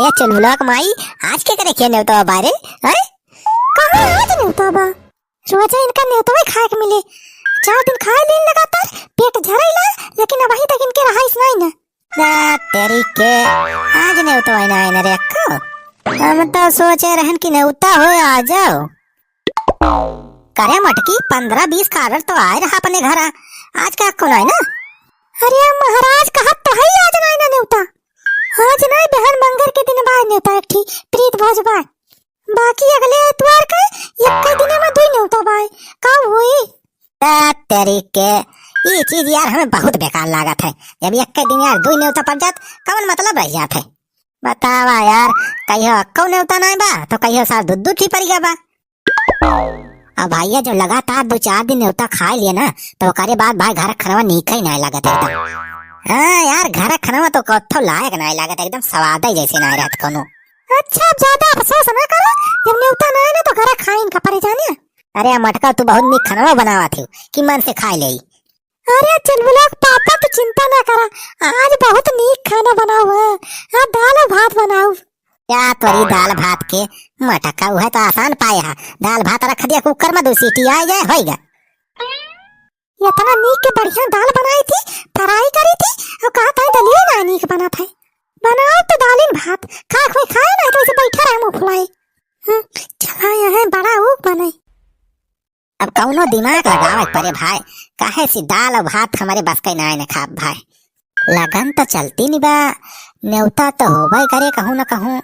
अरे चुलबुला माई आज के करे क्या न्योता बारे? अरे कहाँ आज न्योता बा? रोजा इनका न्योता ही खाए के मिले। 4 दिन खाए लेन लगातार पेट झरेला, लेकिन अभी तक इनके रहाइस नहीं ना। ना तेरी के आज न्योता ही नहीं ना रे अक्का। हम तो सोचे रहन कि न्योता हो आ जाओ। करे मटकी 15-20 कार्ड तो आए रहा अपने घर। आज का को नहीं ना? अरे महाराज कहा तो है आज नहीं ना न्योता। आज नहीं बहन मंगर के दिन बाद न्योता एक ठी प्रीत भोज बा। बाकी अगले एतवार के एक दिन में 2 न्योता बाय कब हुई? तेरी के ये चीज यार हमें बहुत बेकार लागत है। जब एक दिन यार 2 न्योता पड़ जात कौन मतलब रह जात है? बतावा यार, कहियो अक्को न्योता नहीं बा तो कहियो साल दूध ही पड़ गया बा। अब भैया जो लगातार 2-4 दिन न्योता खा लिए ना तो करे बाद भाई घर खनवा नीका ही नहीं लागत एकदम। हाँ यार घर खनवा तो कथो लायक नहीं लागत, एकदम स्वाद ही जैसे नहीं रहत कोनो। अच्छा अब ज्यादा अफसोस ना करो, जब न्योता नहीं ना तो घर खाइन का परे जाने। अरे मटका तू बहुत नीक खनवा बनावा थी कि मन से खा ले। अरे चुलबुला पापा तो चिंता ना करा, आज बहुत नीक खाना बनाओ है। हाँ दाल और भात बनाओ। क्या तोरी दाल भात के मटका हुआ तो आसान पाए है। दाल भात रख दिया कुकर में 2 सीटी आ जाए होएगा। इतना नीक के बढ़िया दाल बनाई थी, फ्राई करी थी और कहा था दलिया ना नीक बना था। बनाओ तो दालिन भात खा कोई खाए ना तो इसे बैठा रहे मुंह फुलाए। चला यहाँ बड़ा ऊप बने। अब कौनो दिमाग लगावे परे भाई, काहे सी दाल और भात हमारे बस का ना है खा भाई। लगन तो चलती नहीं बा, न्योता तो होबे करे कहूँ न कहूँ।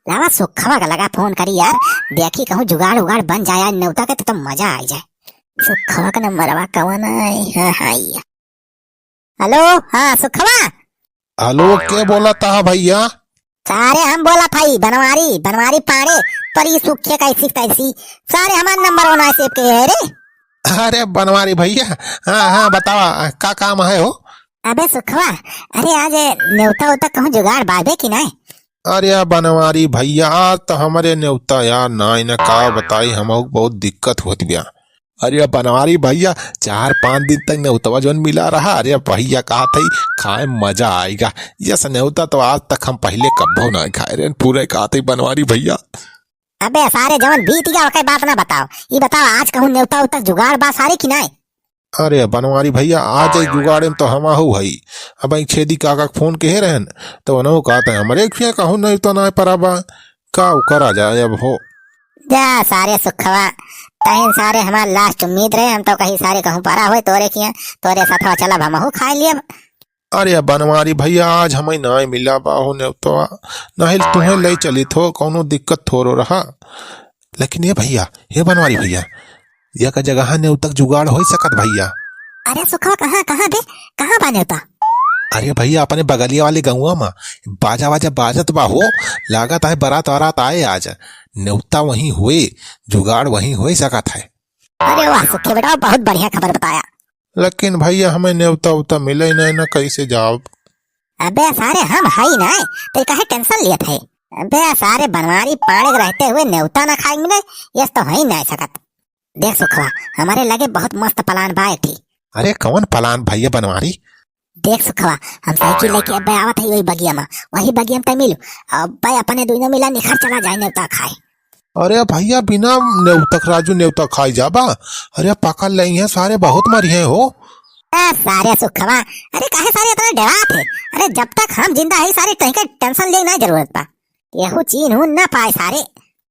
लावा सुखवा का लगा फोन करी यार, देखी कहूँ जुगाड़ उगाड़ बन जाए न्योता के तो मजा आ जाए। सुखवा का नंबरवा कौन है? हाँ हेलो, हाँ सुखवा। हेलो के बोला था भैया? सारे हम बोला भाई बनवारी पाड़े पर ये सुखे कैसी तैसी सारे हमारे नंबर होना सेव के है रे। अरे बनवारी भैया, हाँ बतावा का काम है हो? अबे सुखवा, अरे आज न्योता उता कहूँ जुगाड़ बाबे की नहीं? अरे बनवारी भैया आज तो हमारे न्योता यार ना न का बताई, हम बहुत दिक्कत होती बिया। अरे बनवारी भैया 4-5 दिन तक न्योता जोन मिला रहा। अरे भैया कहा था खाए मजा आएगा, यस न्योता तो आज तक हम पहले कब्बो ना खाए रे पूरे कहा था बनवारी भैया। अबे सारे जवन बीत गया ओके बात ना बताओ, ये बताओ आज कहूँ न्योता उता जुगाड़ बा सारे की नहीं? अरे बनवारी भैया आज जुगाड़े में तो हम हई। अब छेदी काका फोन के रहन तो उन्होंने कहते हैं हमारे कहूँ नहीं तो ना पराबा का करा जाए अब हो जा सारे सुखवा तहन सारे हमारे लास्ट उम्मीद रहे। हम तो कहीं सारे कहूँ परा हुए तोरे किया तोरे साथ चला हम खा लिए। अरे बनवारी भैया आज हमें ना मिला बाहो ने तो नहीं तुम्हें ले चली थो कोनो दिक्कत थोरो रहा। लेकिन ये भैया ये बनवारी भैया यह का जगह ने तक जुगाड़ हो सकत भैया। अरे सुखवा कहाँ कहाँ बे कहाँ बने होता? अरे भैया अपने बगलिया वाले गाँव में बाजा वाजा बाजत बा हो, लागत है बारात वारात आए आज न्योता वहीं हुए जुगाड़ वहीं हो सकत है। अरे वाह सुखे बेटा बहुत बढ़िया खबर बताया। लेकिन भैया हमें न्योता उता मिले नहीं ना कैसे जाओ? अबे सारे हम हाई ना तो कहे टेंशन लिए थे। अबे सारे बनवारी पाड़े रहते हुए न्योता ना खाए मिले यस तो है नहीं सकत। देख सुखवा हमारे लगे बहुत मस्त प्लान बा थी। अरे कौन प्लान भैया बनवारी? देख सुखवा हम साइकिल लेके अब आवत है वही बगिया में तय मिलू अब अपने दोनों मिला निखर चला जाए न्योता खाए। अरे भैया बिना न्योतक राजू न्योता खाई जाबा? अरे पकड़ लई है सारे बहुत मरिए हो। सारे सुखवा अरे काहे सारे इतना डरा थे? अरे जब तक हम जिंदा है सारे कहीं का टेंशन ले ना जरूरत पा यहू चीन हूं ना पाए सारे।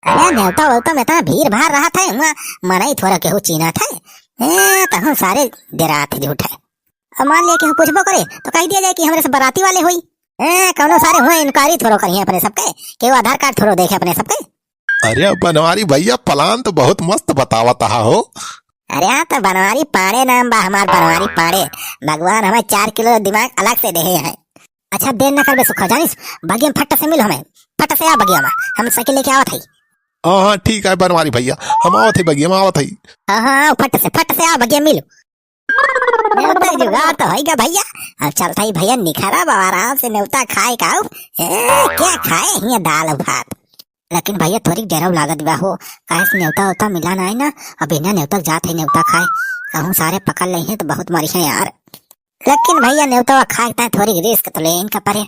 अरे न्योता वोता में तो भीड़ भाड़ रहा था मना ही थोड़ा केहू चीना था तो हम सारे डरा थे झूठे। अब मान लिया कि पूछबो करे तो कह दिया जाए कि हमारे से बराती वाले हुई कौनो सारे हुए इनकारी थोड़ो करिए अपने सबके केहू आधार कार्ड थोड़ो देखे अपने सबके। अरे बनवारी भैया प्लान तो बहुत मस्त बतावता हो। अरे यहाँ तो बनवारी पाड़े नाम बा हमार बनवारी पाड़े। भगवान हमें 4 किलो दिमाग अलग से दे है। अच्छा देर न करबे सुखा जानिस बगिया में फट से मिल हमें फट से आ बगिया में हम साइकिल लेके आवत है। हाँ ठीक है बनवारी भैया हम आवत है बगिया में आवत है। हाँ फट से आ बगिया मिलो जुगाड़ तो होगा भैया। अब चलता ही भैया निखरा बाबा आराम से न्योता खाए का क्या खाए ये दाल भात। लेकिन भैया थोड़ी डराव लागत बा हो काहे न्योता उता मिला ना है ना अब बिना न्योता जाते है न्योता खाए कहूँ सारे पकड़ ले हैं तो बहुत मरी है यार। लेकिन भैया न्योता खाए थोड़ी रिस्क तो ले इनका परे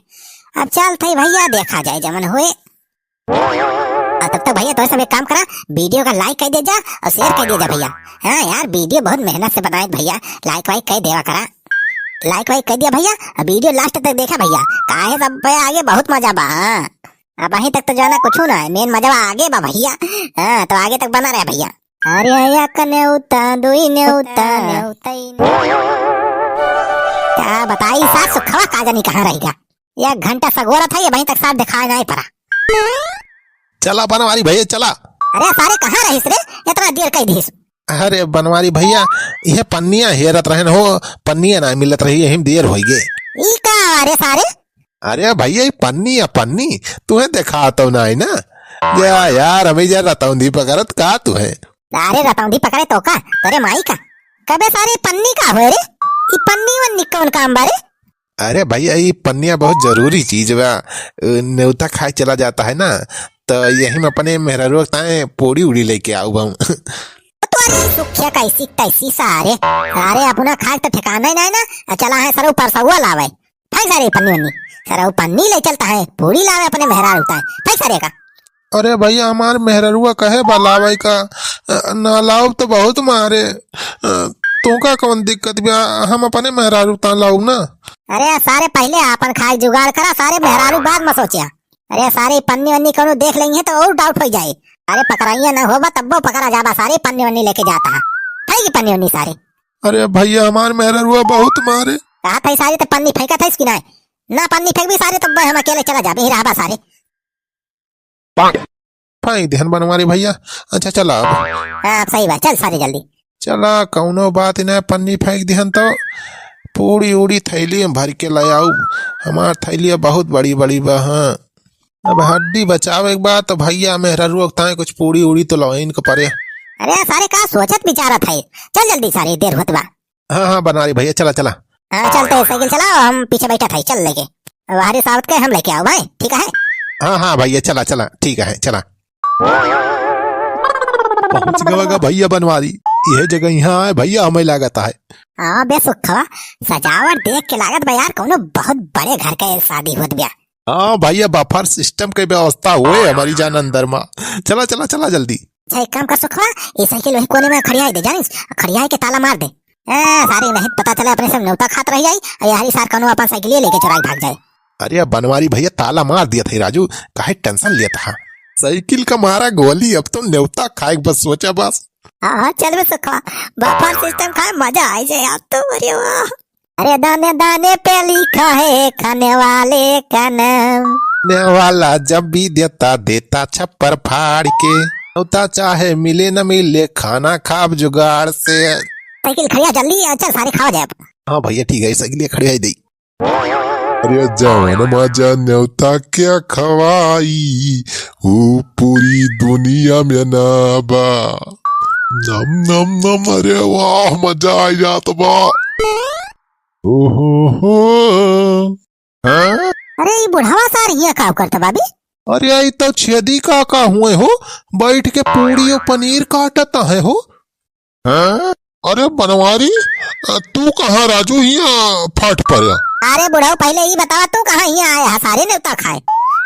अब चल थई भैया देखा जाए जमन हुए। तब तक भैया तो सब एक काम करा, वीडियो का लाइक कर दे जा और शेयर कर दे जा भैया। हाँ यार वीडियो बहुत मेहनत से बनाए भैया, लाइक वाइक कर देवा करा। लाइक वाइक कर दिया भैया, वीडियो लास्ट तक देखा भैया, काहे सब भैया आगे बहुत मजा बा। हाँ अब वहीं तक तो जाना कुछ ना है, मेन मजा आगे बा भैया। हाँ तो आगे तक बना रहे भैया। अरे या कने उता दुई ने उता क्या बताई सास सुखवा का जानी कहाँ रहेगा। या घंटा सगोरा था ये वहीं तक साथ दिखाया नहीं पड़ा। चला बनवारी भैया चला। अरे सारे कहाँ रहिस रे, इतना देर कई दिस। अरे बनवारी भैया यह पन्निया हेरत रहन हो, पन्निया ना मिलत रही यही देर हो गए। ई का अरे सारे। अरे भैया पन्नी पन्नी तुम्हें देखा तो ना है ना यार हमें जरा रतौंधी पकड़त का तू है। अरे रतौंधी पकड़े तो का तेरे माई का कबे सारे पन्नी का हुए रे, ई पन्नी वन्नी कौन काम बारे। अरे भैया ये पन्निया बहुत जरूरी चीज बा, न्योता खाए चला जाता है ना तो यही में अपने मेहरारू पोड़ी उड़ी लेके आऊ बहु। सुखिया कैसी तैसी सारे अरे अपना खाए तो ठिकाना ही नहीं ना। चला है सर ऊपर सहुआ लावे भाई सारे पन्नी वन्नी सर पन्नी ले चलता है, पूरी लावे अपने मेहरारू होता है भाई सारे का। अरे भैया हमार मेहरारुआ कहे बलावे का ना लाओ तो बहुत मारे, तो का कौन दिक्कत बा, हम अपने मेहरारू ता लाऊ ना। अरे सारे पहले अपन खाए जुगाड़ करा, सारे मेहरारू बाद में सोचिया। अरे सारे पन्नी वन्नी कौन देख लेंगे तो और डाउट हो जाए। अरे पकड़ाइया ना होगा तब वो पकड़ा जाबा, सारे पन्नी वन्नी लेके जाता है की पन्नी वन्नी सारे। अरे भैया हमार मेहरारुआ बहुत मारे। कहा था सारे तो पन्नी फेंका था इसकी ना पन्नी फेंक भी सारे तब हम अकेले चला जाबे ही रहा सारे। फाई ध्यान बनवारी भैया। अच्छा चला अब। हाँ सही बात, चल सारे जल्दी चला कौनो बात न पन्नी फेंक दिहन तो पूरी उड़ी थैली में भर के ले आऊ, हमार थैलिया बहुत बड़ी बड़ी बा। हाँ अब हड्डी बचावे के बाद तो भैया मेहरारू कुछ पूरी उड़ी तो लौन के परे। अरे सारे का सोचत बिचारा था, चल जल्दी सारे देर होत बा। हाँ हाँ बना रही भैया चला चला। हाँ चलते साइकिल चलाओ, हम पीछे बैठा था चल लेके बाहरी साउथ के हम लेके आओ भाई ठीक है। हाँ हाँ भैया चला चला ठीक है चला। पहुंच गवा भैया बनवारी, यह जगह यहाँ है भैया हमें लागत है। हाँ बे सुखवा सजावट देख के लागत बा यार कौनो बहुत बड़े घर का शादी होत बा। हाँ भैया बफर सिस्टम के व्यवस्था हुए हमारी जान अंदर में। चला चला चला जल्दी। अच्छा एक काम कर सुखवा, ये साइकिल वही कोने में खड़ियाई दे जानिस, खड़ियाई के ताला मार दे। सारी नहीं पता चले अपने से न्योता खात रह जाई और यारी सार कौनो अपन साइकिल लेके चुराई भाग जाए। अरे बनवारी भैया ताला मार दिया था राजू, काहे टेंशन लिया था, साइकिल का मारा गोली, अब तो न्योता खाए बस सोचा बस। हाँ चल बे सुखवा बफर सिस्टम खाए मजा आई जाए यार तो। अरे वाह, अरे दाने दाने पे लिखा है खाने वाले का नाम, खाने वाला जब भी देता देता छप्पर फाड़ के, न्योता चाहे मिले न मिले खाना खाब जुगाड़ से। साइकिल खड़िया जल्दी, अच्छा सारे खाओ जाए। हाँ भैया ठीक है साइकिल खड़िया दी। अरे जवान मजा न्योता क्या खवाई, वो पूरी दुनिया में नाबा, नम नम नम, अरे वाह मजा आ जात बा। ओहो हाँ? अरे ये बुढ़ावा सार यहाँ काम करता बाबी। अरे आई तो छेदी का हुए हो, बैठ के पूरी और पनीर काटता है हो। हाँ? अरे बनवारी तू कहाँ राजू यहाँ फट पड़ा। अरे बुढ़ाओ पहले ही बतावा तू कहाँ यहाँ आया है, सारे न्योता खाए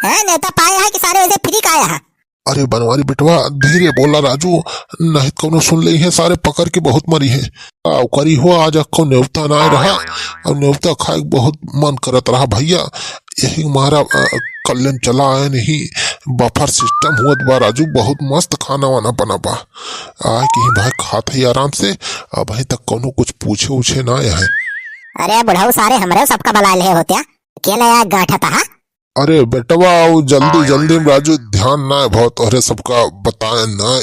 है, न्योता पाया है कि सारे वैसे फ्री का आया है। अरे बनवारी बेटवा धीरे बोला राजू, नहीं कौनो सुन ली है, सारे पकड़ के बहुत मरी है। करी हो आज को न्योता ना रहा और न्योता खाए बहुत मन करत रहा भैया, यही हमारा कल्याण चला आया नहीं, बफर सिस्टम हुआ बा राजू, बहुत मस्त खाना वाना बना बा, आए कहीं भाई खाते ही आराम से, अब अभी तक कोनो कुछ पूछे उछे ना आया है। अरे बुढ़ाओ सारे हमारे सबका बला ले होते अकेला यार गांठा था। अरे बेटवा जल्दी जल्दी राजू ध्यान ना है बहुत, अरे सबका बताए ना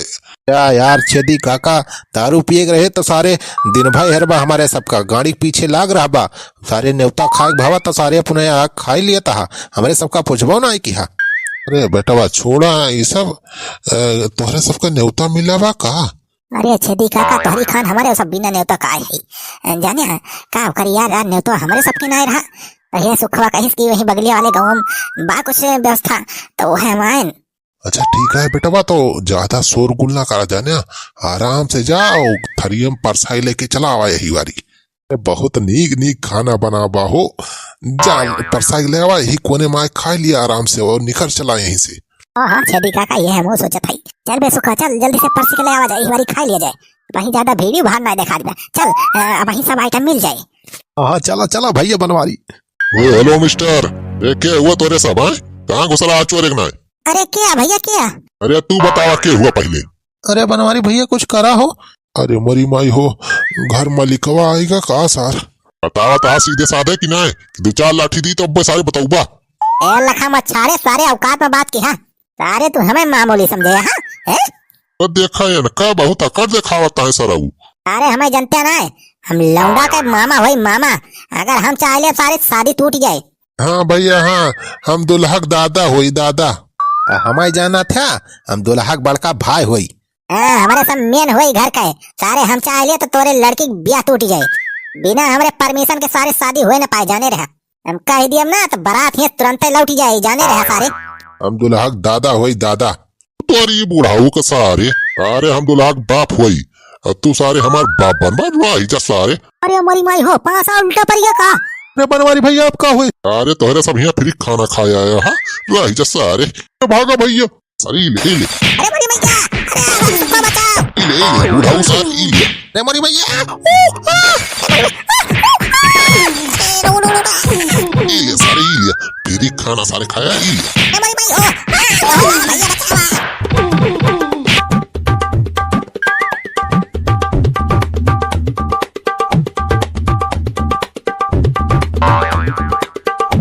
क्या यार छेदी काका दारू पिए रहे तो सारे दिन भाई हरबा हमारे सबका गाड़ी पीछे लाग रहा बा, सारे न्योता खाए भावा तो सारे अपने खाई लिया था, हमारे सबका पूछबो ना की। हा अरे बेटवा छोड़ा ये सब, तोहरे सबका न्योता मिला बा का। अरे छेदी काका तोहरी खान हमारे सब बिना न्योता का आए है, जाने का करी यार न्योता हमारे सबके ना रहा। ये सुखवा कहिस की वही बगलिया वाले गाँव में बा कुछ व्यवस्था तो वो है हमारे। अच्छा ठीक है बेटवा, तो ज्यादा शोरगुल ना करा जाने, आराम से जाओ, थरियम परसाई लेके चला आवा यही वारी, बहुत नीक नीक खाना बना बा हो, जा परसाई ले आवा, यही कोने में खा लिया आराम से और निकल चला यहीं से। हाँ छेदी काका ये है वो सोचा था। चल बे सुखा चल जल्दी से पर्सी के ले आवा जाए, इस बारी खा लिया जाए, वहीं ज्यादा भीड़ भाड़ ना देखा दिया। चल वहीं सब आइटम मिल जाए। हाँ चला चला भैया बनवारी। हेलो मिस्टर, ये क्या हुआ तोरे सब? कहाँ घुसला आज चोरे ना? अरे क्या भैया क्या? अरे तू बतावा क्या हुआ पहले? अरे बनवारी भैया कुछ करा हो? अरे मरी माई हो, घर मालिकवा आएगा का सार? बतावा तो सीधे साधे कि ना, दो चार लाठी दी तो अब सारे बताऊबा। ए लखा मच्छारे सारे औकात में बात की। हाँ सारे तू हमें मामूली समझे? हाँ तो देखा है ना का बहुत अकड़ दिखावता है सर। सारे हमें जनते ना, हम लौंडा के मामा होई मामा, अगर हम चाह ले सारे शादी टूट जाए। हाँ भैया हाँ, हम दुल्हक दादा होई दादा। हमारे जाना था, हम दुल्हा के बड़का भाई हुई। हमारे सब मेन हुई घर का है सारे, हम चाह ले तो तोरे लड़की की ब्याह टूट जाए, बिना हमारे परमिशन के सारे शादी हुए न पाए। जाने रहा हम कह दिए ना तो बारात ही तुरंत लौट जाए। जाने रहा सारे हम दुल्हक दादा होई दादा। तोरी बुढ़ाऊ के सारे सारे हम दुल्हक बाप होई, और तू सारे हमारे बाप बनवा जा सारे। अरे मरी माई हो 5 साल उल्टा पड़ गया का? अरे बनवारी भैया आप का हुई? अरे तोहरे सब यहाँ फ्री खाना खाया है। हाँ रही जा सारे, भागा भैया सारे ले ले। अरे मरी भैया, अरे उसको बचाओ। ले बुढ़ाऊ सारे ले। अरे मरी भैया सारे फ्री खाना सारे खाया। मरी भाई हो भैया